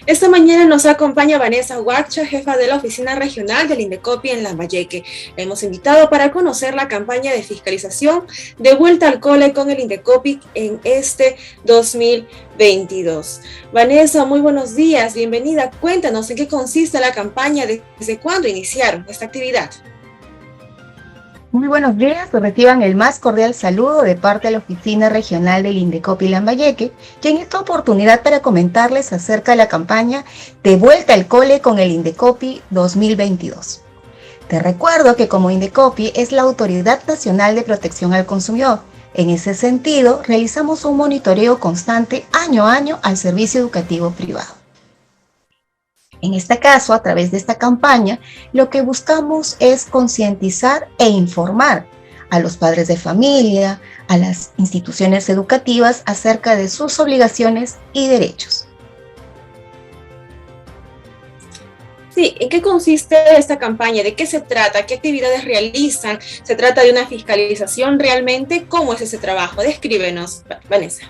Esta mañana nos acompaña Vanessa Huacha, jefa de la oficina regional del Indecopi en Lambayeque. La hemos invitado para conocer la campaña de fiscalización de vuelta al cole con el Indecopi en este 2022. Vanessa, muy buenos días, bienvenida. Cuéntanos en qué consiste la campaña, desde cuándo iniciaron esta actividad. Muy buenos días, reciban el más cordial saludo de parte de la Oficina Regional del Indecopi Lambayeque, y en esta oportunidad para comentarles acerca de la campaña De Vuelta al Cole con el Indecopi 2022. Te recuerdo que como Indecopi es la Autoridad Nacional de Protección al Consumidor. En ese sentido, realizamos un monitoreo constante año a año al servicio educativo privado. En este caso, a través de esta campaña, lo que buscamos es concientizar e informar a los padres de familia, a las instituciones educativas acerca de sus obligaciones y derechos. Sí, ¿en qué consiste esta campaña? ¿De qué se trata? ¿Qué actividades realizan? ¿Se trata de una fiscalización realmente? ¿Cómo es ese trabajo? Descríbenos, Vanessa.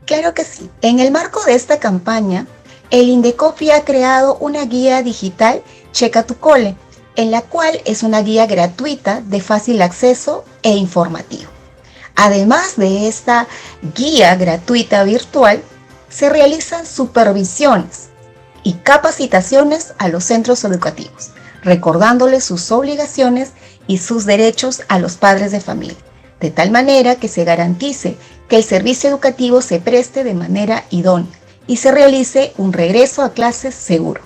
Claro que sí. En el marco de esta campaña, el Indecopi ha creado una guía digital Checa tu Cole, en la cual es una guía gratuita de fácil acceso e informativo. Además de esta guía gratuita virtual, se realizan supervisiones y capacitaciones a los centros educativos, recordándoles sus obligaciones y sus derechos a los padres de familia, de tal manera que se garantice que el servicio educativo se preste de manera idónea y se realice un regreso a clases seguro.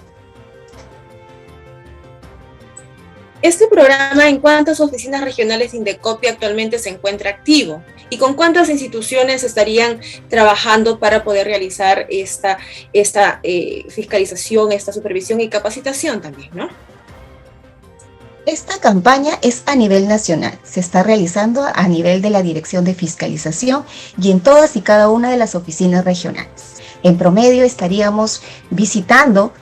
Este programa, ¿en cuántas oficinas regionales de Indecopi actualmente se encuentra activo? ¿Y con cuántas instituciones estarían trabajando para poder realizar esta fiscalización, esta supervisión y capacitación también, ¿no? Esta campaña es a nivel nacional, se está realizando a nivel de la Dirección de Fiscalización y en todas y cada una de las oficinas regionales. En promedio estaríamos visitando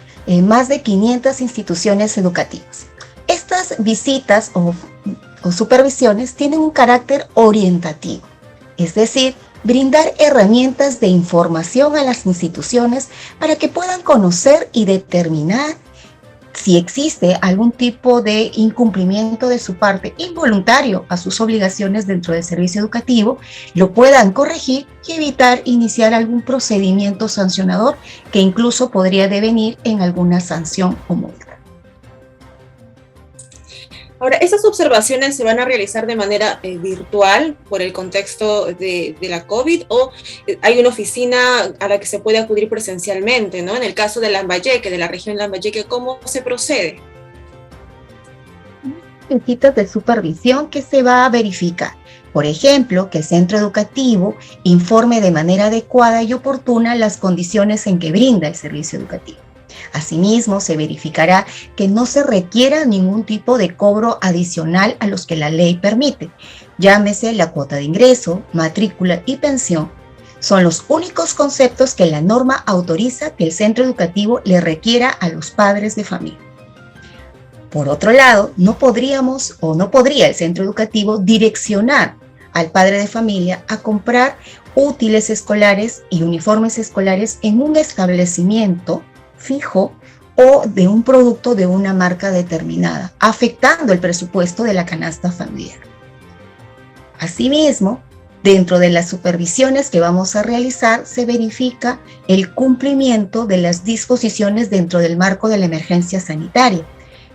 más de 500 instituciones educativas. Estas visitas o supervisiones tienen un carácter orientativo, es decir, brindar herramientas de información a las instituciones para que puedan conocer y determinar si existe algún tipo de incumplimiento de su parte involuntario a sus obligaciones dentro del servicio educativo, lo puedan corregir y evitar iniciar algún procedimiento sancionador que incluso podría devenir en alguna sanción o multa. Ahora, ¿estas observaciones se van a realizar de manera virtual por el contexto de la COVID o hay una oficina a la que se puede acudir presencialmente, ¿no? En el caso de Lambayeque, de la región Lambayeque, ¿cómo se procede? Requisitos de supervisión que se va a verificar. Por ejemplo, que el centro educativo informe de manera adecuada y oportuna las condiciones en que brinda el servicio educativo. Asimismo, se verificará que no se requiera ningún tipo de cobro adicional a los que la ley permite. Llámese la cuota de ingreso, matrícula y pensión. Son los únicos conceptos que la norma autoriza que el centro educativo le requiera a los padres de familia. Por otro lado, no podría el centro educativo direccionar al padre de familia a comprar útiles escolares y uniformes escolares en un establecimiento fijo o de un producto de una marca determinada, afectando el presupuesto de la canasta familiar. Asimismo, dentro de las supervisiones que vamos a realizar, se verifica el cumplimiento de las disposiciones dentro del marco de la emergencia sanitaria.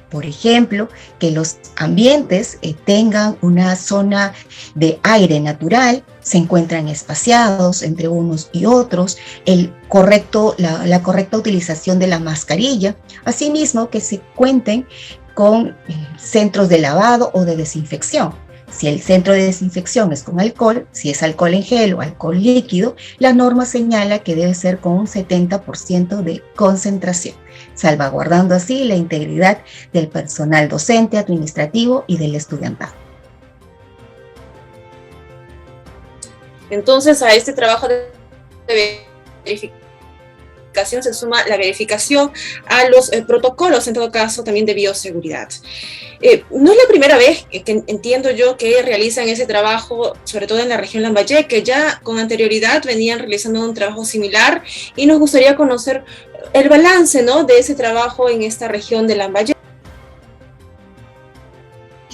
Por ejemplo, que los ambientes tengan una zona de aire natural, se encuentran espaciados entre unos y otros, la correcta utilización de la mascarilla, asimismo que se cuenten con centros de lavado o de desinfección. Si el centro de desinfección es con alcohol, si es alcohol en gel o alcohol líquido, la norma señala que debe ser con un 70% de concentración, salvaguardando así la integridad del personal docente, administrativo y del estudiantado. Entonces, a este trabajo de verificación se suma la verificación a los protocolos, en todo caso, también de bioseguridad. No es la primera vez que entiendo yo que realizan ese trabajo, sobre todo en la región Lambayeque, ya con anterioridad venían realizando un trabajo similar y nos gustaría conocer el balance, ¿no?, de ese trabajo en esta región de Lambayeque.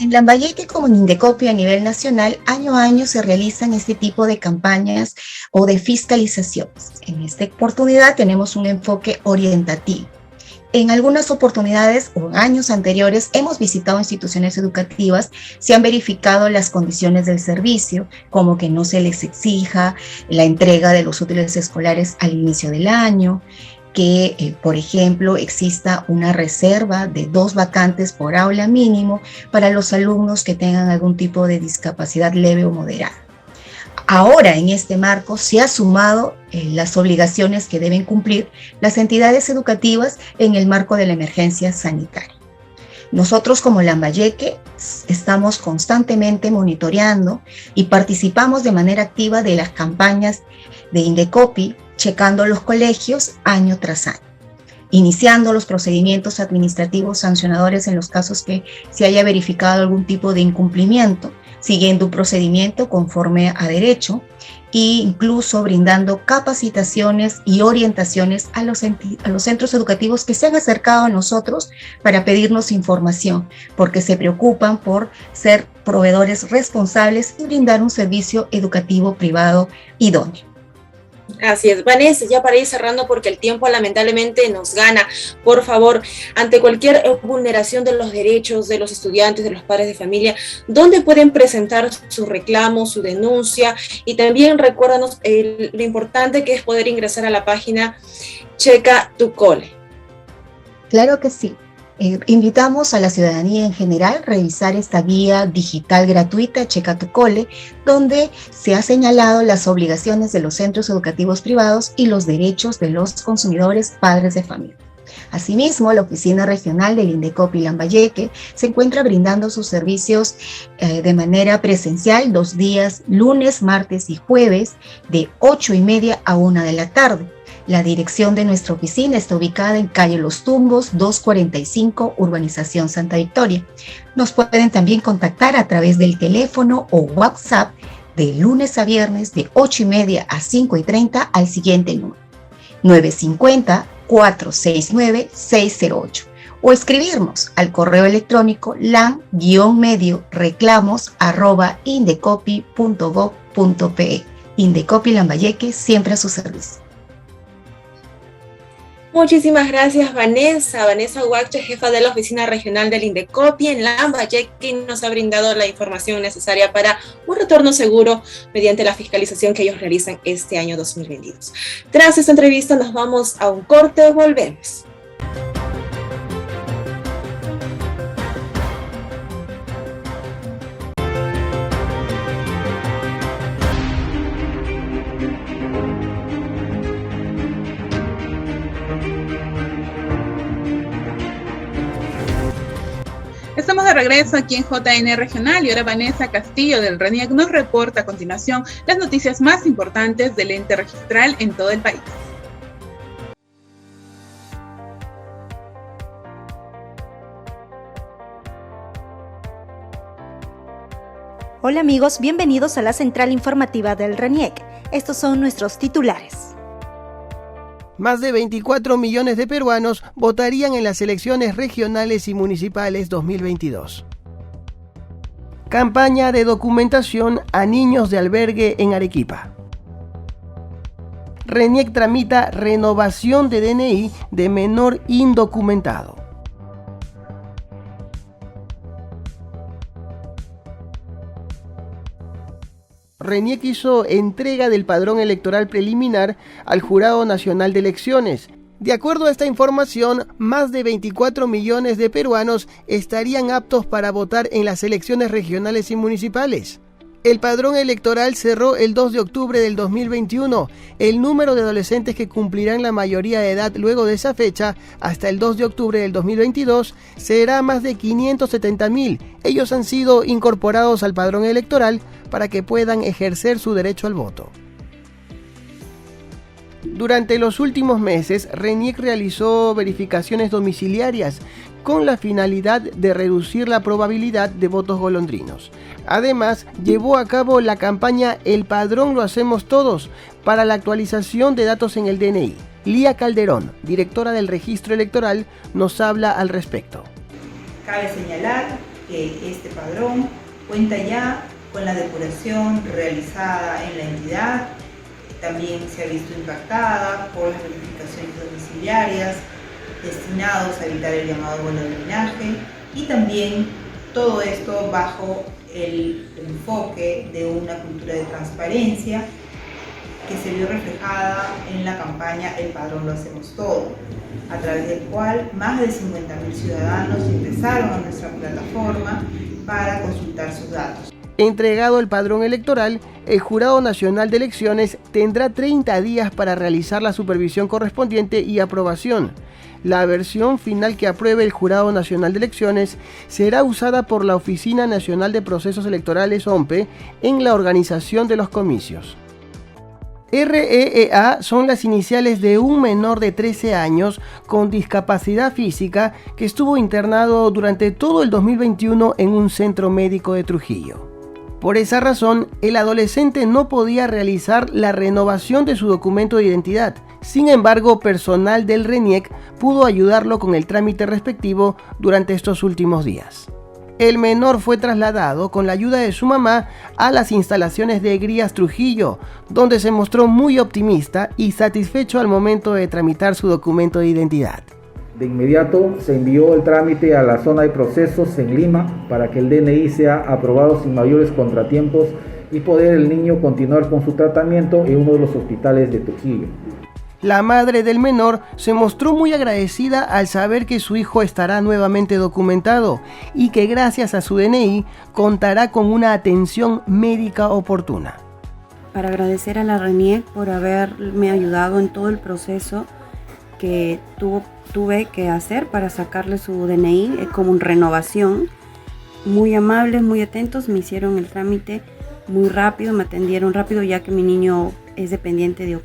En Lambayeque, como en Indecopi a nivel nacional, año a año se realizan este tipo de campañas o de fiscalizaciones. En esta oportunidad tenemos un enfoque orientativo. En algunas oportunidades o en años anteriores hemos visitado instituciones educativas, se han verificado las condiciones del servicio, como que no se les exija la entrega de los útiles escolares al inicio del año, que, por ejemplo, exista una reserva de 2 vacantes por aula mínimo para los alumnos que tengan algún tipo de discapacidad leve o moderada. Ahora, en este marco, se han sumado las obligaciones que deben cumplir las entidades educativas en el marco de la emergencia sanitaria. Nosotros como Lambayeque estamos constantemente monitoreando y participamos de manera activa de las campañas de Indecopi, checando los colegios año tras año, iniciando los procedimientos administrativos sancionadores en los casos que se haya verificado algún tipo de incumplimiento, siguiendo un procedimiento conforme a derecho e incluso brindando capacitaciones y orientaciones a los centros educativos que se han acercado a nosotros para pedirnos información, porque se preocupan por ser proveedores responsables y brindar un servicio educativo privado idóneo. Así es, Vanessa, ya para ir cerrando porque el tiempo lamentablemente nos gana, por favor, ante cualquier vulneración de los derechos de los estudiantes, de los padres de familia, ¿dónde pueden presentar su reclamo, su denuncia? Y también recuérdanos lo importante que es poder ingresar a la página Checa tu Cole. Claro que sí. Invitamos a la ciudadanía en general a revisar esta guía digital gratuita Checa tu Cole, donde se ha señalado las obligaciones de los centros educativos privados y los derechos de los consumidores padres de familia. Asimismo, la Oficina Regional del Indecopi Lambayeque se encuentra brindando sus servicios de manera presencial 2 días, lunes, martes y jueves, de 8:30 a 1 de la tarde. La dirección de nuestra oficina está ubicada en calle Los Tumbos, 245, Urbanización Santa Victoria. Nos pueden también contactar a través del teléfono o WhatsApp de lunes a viernes de 8:30 a 5:30 al siguiente número, 950-469-608, o escribirnos al correo electrónico lan-medio-reclamos@indecopi.gov.pe. Indecopi Lambayeque, siempre a su servicio. Muchísimas gracias, Vanessa Huache, jefa de la Oficina Regional del Indecopi en Lambayeque, nos ha brindado la información necesaria para un retorno seguro mediante la fiscalización que ellos realizan este año 2022. Tras esta entrevista nos vamos a un corte, volvemos. Estamos de regreso aquí en JN Regional y ahora Vanessa Castillo del RENIEC nos reporta a continuación las noticias más importantes del ente registral en todo el país. Hola amigos, bienvenidos a la central informativa del RENIEC. Estos son nuestros titulares. Más de 24 millones de peruanos votarían en las elecciones regionales y municipales 2022. Campaña de documentación a niños de albergue en Arequipa. RENIEC tramita renovación de DNI de menor indocumentado. RENIEC hizo entrega del padrón electoral preliminar al Jurado Nacional de Elecciones. De acuerdo a esta información, más de 24 millones de peruanos estarían aptos para votar en las elecciones regionales y municipales. El padrón electoral cerró el 2 de octubre del 2021. El número de adolescentes que cumplirán la mayoría de edad luego de esa fecha, hasta el 2 de octubre del 2022, será más de 570.000. Ellos han sido incorporados al padrón electoral para que puedan ejercer su derecho al voto. Durante los últimos meses, RENIEC realizó verificaciones domiciliarias con la finalidad de reducir la probabilidad de votos golondrinos. Además, llevó a cabo la campaña El Padrón lo hacemos todos para la actualización de datos en el DNI. Lía Calderón, directora del Registro Electoral, nos habla al respecto. Cabe señalar que este padrón cuenta ya con la depuración realizada en la entidad. También se ha visto impactada por las verificaciones domiciliarias destinados a evitar el llamado vuelo de linaje, y también todo esto bajo el enfoque de una cultura de transparencia que se vio reflejada en la campaña El Padrón Lo Hacemos Todo, a través del cual más de 50.000 ciudadanos ingresaron a nuestra plataforma para consultar sus datos. Entregado el padrón electoral, el Jurado Nacional de Elecciones tendrá 30 días para realizar la supervisión correspondiente y aprobación. La versión final que apruebe el Jurado Nacional de Elecciones será usada por la Oficina Nacional de Procesos Electorales, OMPE, en la organización de los comicios. REEA son las iniciales de un menor de 13 años con discapacidad física que estuvo internado durante todo el 2021 en un centro médico de Trujillo. Por esa razón, el adolescente no podía realizar la renovación de su documento de identidad. Sin embargo, personal del RENIEC pudo ayudarlo con el trámite respectivo durante estos últimos días. El menor fue trasladado con la ayuda de su mamá a las instalaciones de Grías Trujillo, donde se mostró muy optimista y satisfecho al momento de tramitar su documento de identidad. De inmediato se envió el trámite a la zona de procesos en Lima para que el DNI sea aprobado sin mayores contratiempos y poder el niño continuar con su tratamiento en uno de los hospitales de Trujillo. La madre del menor se mostró muy agradecida al saber que su hijo estará nuevamente documentado y que gracias a su DNI contará con una atención médica oportuna. Para agradecer a la RENIEC por haberme ayudado en todo el proceso que tuve que hacer para sacarle su DNI como renovación. Muy amables, muy atentos, me hicieron el trámite muy rápido, me atendieron rápido ya que mi niño es dependiente de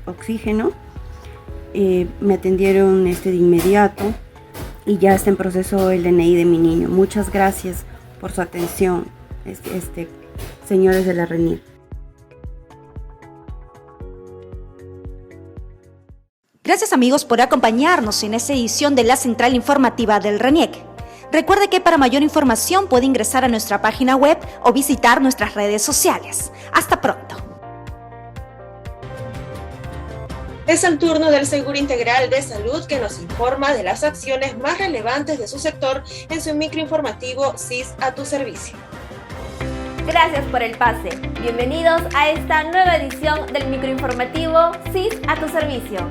oxígeno. Me atendieron de inmediato y ya está en proceso el DNI de mi niño. Muchas gracias por su atención, señores de la RENIEC. Gracias amigos por acompañarnos en esta edición de la Central Informativa del RENIEC. Recuerde que para mayor información puede ingresar a nuestra página web o visitar nuestras redes sociales. Hasta pronto. Es el turno del Seguro Integral de Salud, que nos informa de las acciones más relevantes de su sector en su microinformativo CIS a tu servicio. Gracias por el pase. Bienvenidos a esta nueva edición del microinformativo CIS a tu servicio.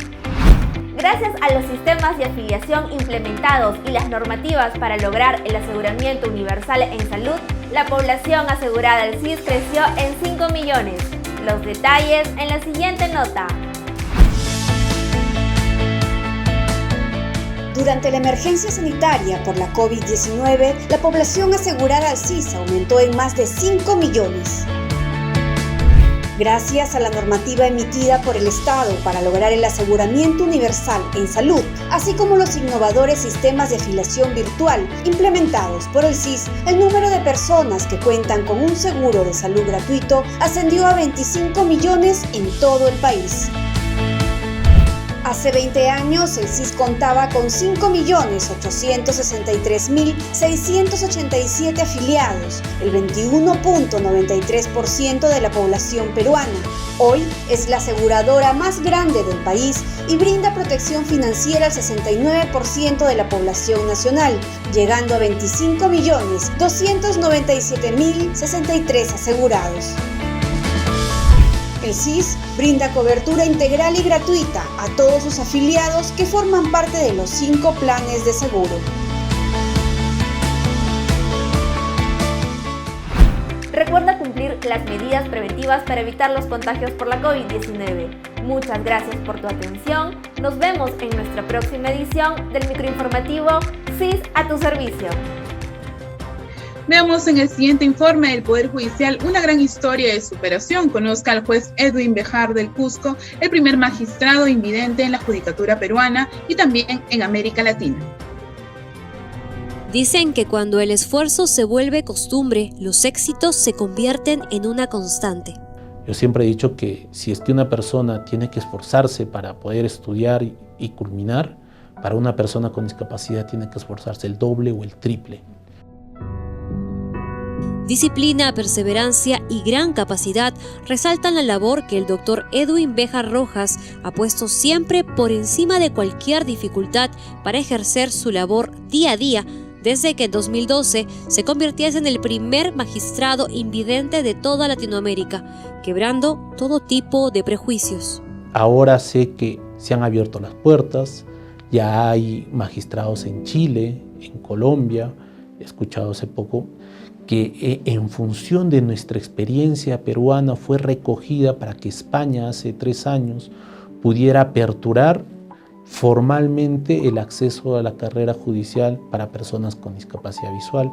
Gracias a los sistemas de afiliación implementados y las normativas para lograr el aseguramiento universal en salud, la población asegurada del CIS creció en 5 millones. Los detalles en la siguiente nota. Durante la emergencia sanitaria por la COVID-19, la población asegurada al CIS aumentó en más de 5 millones. Gracias a la normativa emitida por el Estado para lograr el aseguramiento universal en salud, así como los innovadores sistemas de afiliación virtual implementados por el CIS, el número de personas que cuentan con un seguro de salud gratuito ascendió a 25 millones en todo el país. Hace 20 años, el CIS contaba con 5.863.687 afiliados, el 21.93% de la población peruana. Hoy es la aseguradora más grande del país y brinda protección financiera al 69% de la población nacional, llegando a 25.297.063 asegurados. El CIS brinda cobertura integral y gratuita a todos sus afiliados que forman parte de los 5 planes de seguro. Recuerda cumplir las medidas preventivas para evitar los contagios por la COVID-19. Muchas gracias por tu atención. Nos vemos en nuestra próxima edición del microinformativo CIS a tu servicio. Veamos en el siguiente informe del Poder Judicial una gran historia de superación. Conozca al juez Edwin Bejar del Cusco, el primer magistrado invidente en la judicatura peruana y también en América Latina. Dicen que cuando el esfuerzo se vuelve costumbre, los éxitos se convierten en una constante. Yo siempre he dicho que si es que una persona tiene que esforzarse para poder estudiar y culminar, para una persona con discapacidad tiene que esforzarse el doble o el triple. Disciplina, perseverancia y gran capacidad resaltan la labor que el doctor Edwin Béjar Rojas ha puesto siempre por encima de cualquier dificultad para ejercer su labor día a día, desde que en 2012 se convirtiese en el primer magistrado invidente de toda Latinoamérica, quebrando todo tipo de prejuicios. Ahora sé que se han abierto las puertas, ya hay magistrados en Chile, en Colombia, he escuchado hace poco que en función de nuestra experiencia peruana fue recogida para que España hace 3 años pudiera aperturar formalmente el acceso a la carrera judicial para personas con discapacidad visual.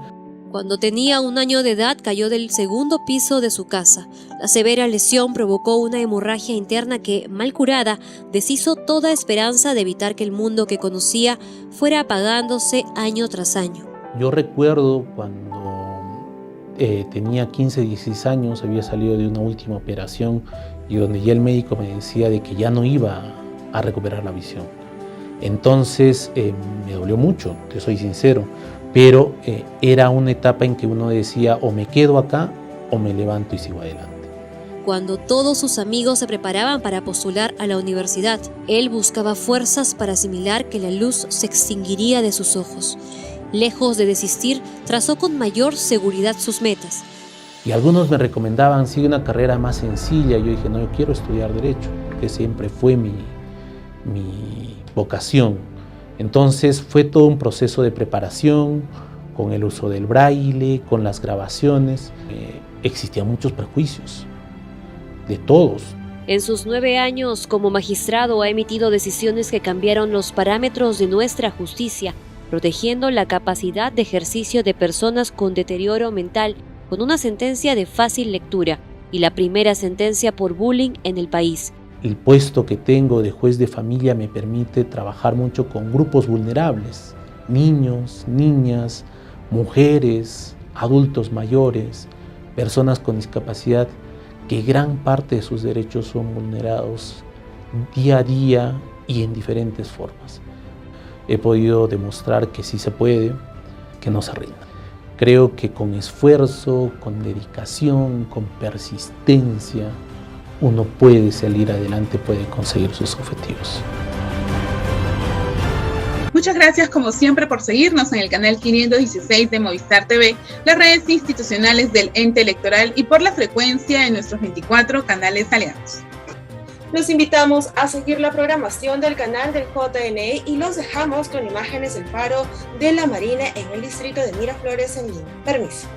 Cuando tenía 1 año de edad cayó del 2º piso de su casa. La severa lesión provocó una hemorragia interna que, mal curada, deshizo toda esperanza de evitar que el mundo que conocía fuera apagándose año tras año. Yo recuerdo cuando tenía 15, 16 años, había salido de una última operación y donde ya el médico me decía de que ya no iba a recuperar la visión. Entonces me dolió mucho, te soy sincero, pero era una etapa en que uno decía o me quedo acá o me levanto y sigo adelante. Cuando todos sus amigos se preparaban para postular a la universidad, él buscaba fuerzas para asimilar que la luz se extinguiría de sus ojos. Lejos de desistir, trazó con mayor seguridad sus metas. Y algunos me recomendaban, sigue una carrera más sencilla. Yo dije, no, yo quiero estudiar Derecho, porque siempre fue mi vocación. Entonces fue todo un proceso de preparación, con el uso del braille, con las grabaciones. Existían muchos prejuicios, de todos. En sus 9 años como magistrado ha emitido decisiones que cambiaron los parámetros de nuestra justicia, protegiendo la capacidad de ejercicio de personas con deterioro mental, con una sentencia de fácil lectura y la primera sentencia por bullying en el país. El puesto que tengo de juez de familia me permite trabajar mucho con grupos vulnerables, niños, niñas, mujeres, adultos mayores, personas con discapacidad, que gran parte de sus derechos son vulnerados día a día y en diferentes formas. He podido demostrar que sí se puede, que no se rinda. Creo que con esfuerzo, con dedicación, con persistencia, uno puede salir adelante, puede conseguir sus objetivos. Muchas gracias como siempre por seguirnos en el canal 516 de Movistar TV, las redes institucionales del ente electoral y por la frecuencia de nuestros 24 canales aliados. Los invitamos a seguir la programación del canal del JNE y los dejamos con imágenes del paro de la Marina en el distrito de Miraflores en Lima. Permiso.